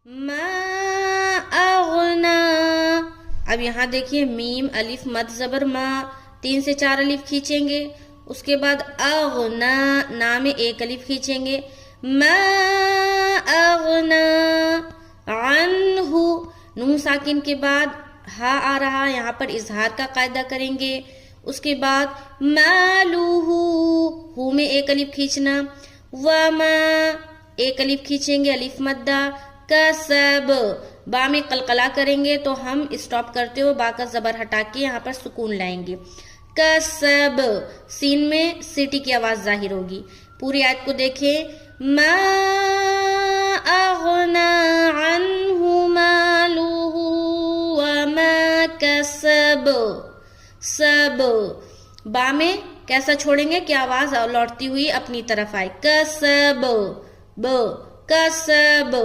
ما اغنا. اب یہاں دیکھیے میم الف مد زبر ما 3 سے 4 الف کھینچیں گے. اس کے بعد اغنا نا میں 1 الف کھینچیں گے. ما اغنا عنہ. نون ساکن کے بعد ہا آ رہا یہاں پر اظہار کا قاعدہ کریں گے. اس کے بعد مالہ ہو میں 1 الف کھینچنا. وما 1 الف کھینچیں گے الف مدہ. کسب با میں قلقلہ کریں گے تو ہم اسٹاپ کرتے ہو با کا زبر ہٹا کے یہاں پر سکون لائیں گے. کسب سین میں سیٹی کی آواز ظاہر ہوگی. پوری آیت کو دیکھیں. ما اغنا عنہ مالہ وما کسب. سب با میں کیسا چھوڑیں گے کہ آواز لوٹتی ہوئی اپنی طرف آئے. کسب ب کسب.